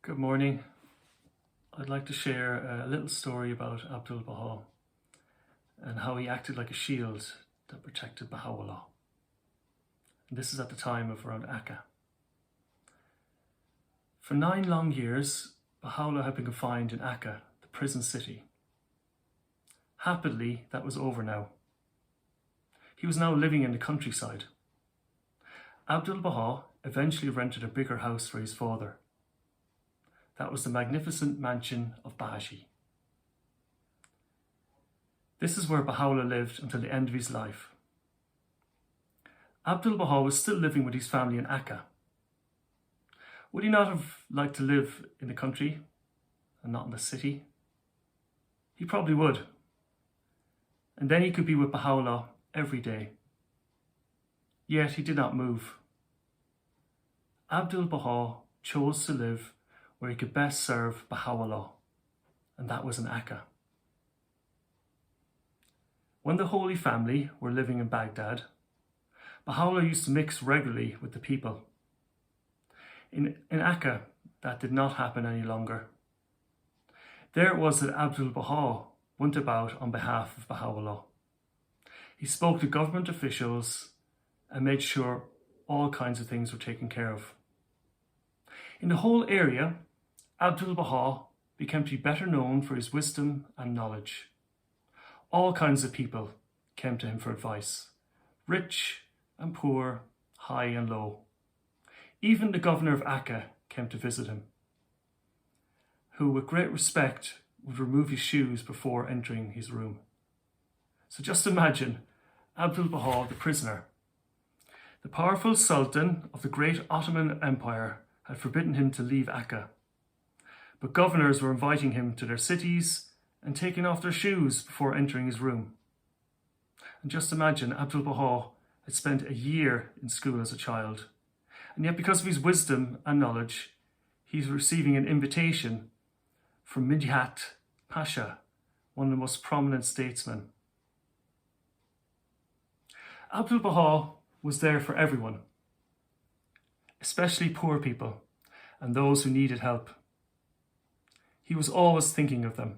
Good morning. I'd like to share a little story about Abdul-Baha and how he acted like a shield that protected Baha'u'llah. And this is at the time of around Akka. For 9 long years, Baha'u'llah had been confined in Akka, the prison city. Happily, that was over now. He was now living in the countryside. Abdul-Baha eventually rented a bigger house for his father. That was the magnificent mansion of Baha'i. This is where Baha'u'llah lived until the end of his life. Abdul-Baha was still living with his family in Akka. Would he not have liked to live in the country and not in the city? He probably would. And then he could be with Baha'u'llah every day. Yet he did not move. Abdul-Baha chose to live where he could best serve Baha'u'llah, and that was in Akka. When the Holy Family were living in Baghdad, Baha'u'llah used to mix regularly with the people. In Akka, that did not happen any longer. There it was that Abdul-Baha went about on behalf of Baha'u'llah. He spoke to government officials and made sure all kinds of things were taken care of. In the whole area, Abdul-Baha became to be better known for his wisdom and knowledge. All kinds of people came to him for advice, rich and poor, high and low. Even the governor of Akka came to visit him, who with great respect would remove his shoes before entering his room. So just imagine Abdul-Baha, the prisoner. The powerful sultan of the great Ottoman Empire had forbidden him to leave Akka. But governors were inviting him to their cities and taking off their shoes before entering his room. And just imagine, Abdul-Baha had spent a year in school as a child. And yet because of his wisdom and knowledge, he's receiving an invitation from Midhat Pasha, one of the most prominent statesmen. Abdul-Baha was there for everyone, especially poor people and those who needed help. He was always thinking of them.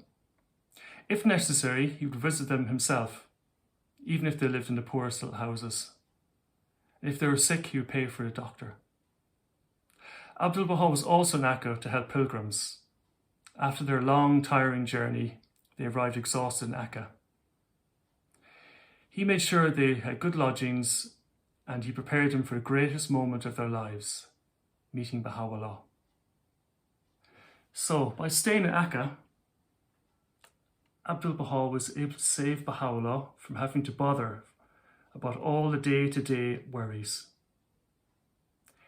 If necessary, he would visit them himself, even if they lived in the poorest little houses. And if they were sick, he would pay for a doctor. Abdul-Baha was also in Akka to help pilgrims. After their long, tiring journey, they arrived exhausted in Akka. He made sure they had good lodgings, and he prepared them for the greatest moment of their lives, meeting Baha'u'llah. So, by staying in Akka, Abdul-Baha was able to save Baha'u'llah from having to bother about all the day-to-day worries.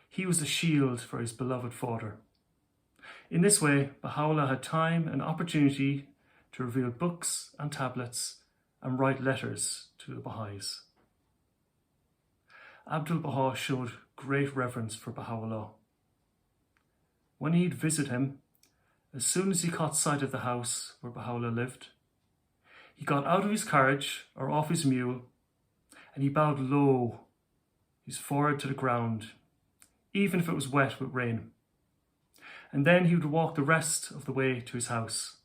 He was a shield for his beloved father. In this way, Baha'u'llah had time and opportunity to reveal books and tablets and write letters to the Baha'is. Abdul-Baha showed great reverence for Baha'u'llah. When he'd visit him, as soon as he caught sight of the house where Baha'u'llah lived, he got out of his carriage or off his mule and he bowed low, his forehead to the ground, even if it was wet with rain. And then he would walk the rest of the way to his house.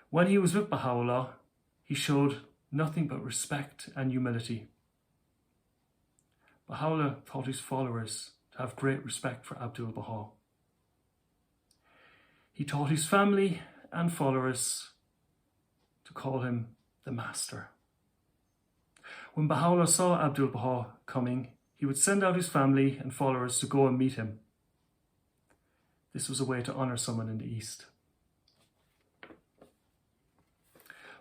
When he was with Baha'u'llah, he showed nothing but respect and humility. Baha'u'llah taught his followers to have great respect for Abdul-Baha. He taught his family and followers to call him the Master. When Baha'u'llah saw Abdul-Baha coming, he would send out his family and followers to go and meet him. This was a way to honour someone in the East.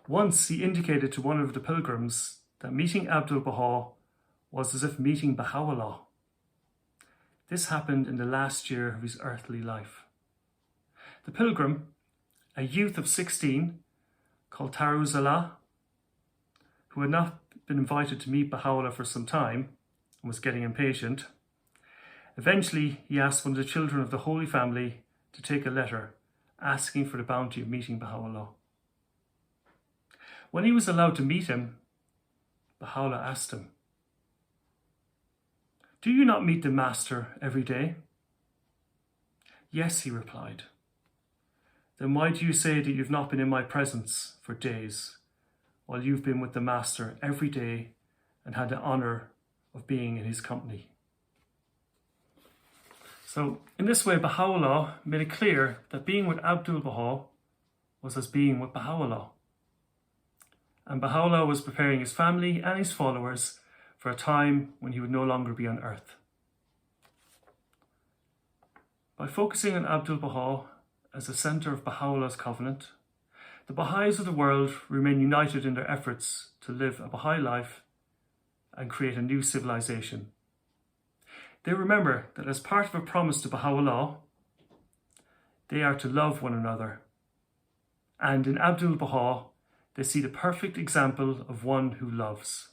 Once he indicated to one of the pilgrims that meeting Abdul-Baha was as if meeting Baha'u'llah. This happened in the last year of his earthly life. The pilgrim, a youth of 16 called Taruzallah, who had not been invited to meet Baha'u'llah for some time and was getting impatient, eventually he asked one of the children of the Holy Family to take a letter asking for the bounty of meeting Baha'u'llah. When he was allowed to meet him, Baha'u'llah asked him, "Do you not meet the Master every day? Yes, he replied. Then why do you say that you've not been in my presence for days, while you've been with the Master every day and had the honour of being in his company? So in this way, Baha'u'llah made it clear that being with Abdul-Baha was as being with Baha'u'llah. And Baha'u'llah was preparing his family and his followers for a time when he would no longer be on earth. By focusing on Abdul-Baha as the centre of Baha'u'llah's covenant, the Baha'is of the world remain united in their efforts to live a Baha'i life and create a new civilization. They remember that as part of a promise to Baha'u'llah, they are to love one another. And in Abdul-Baha, they see the perfect example of one who loves.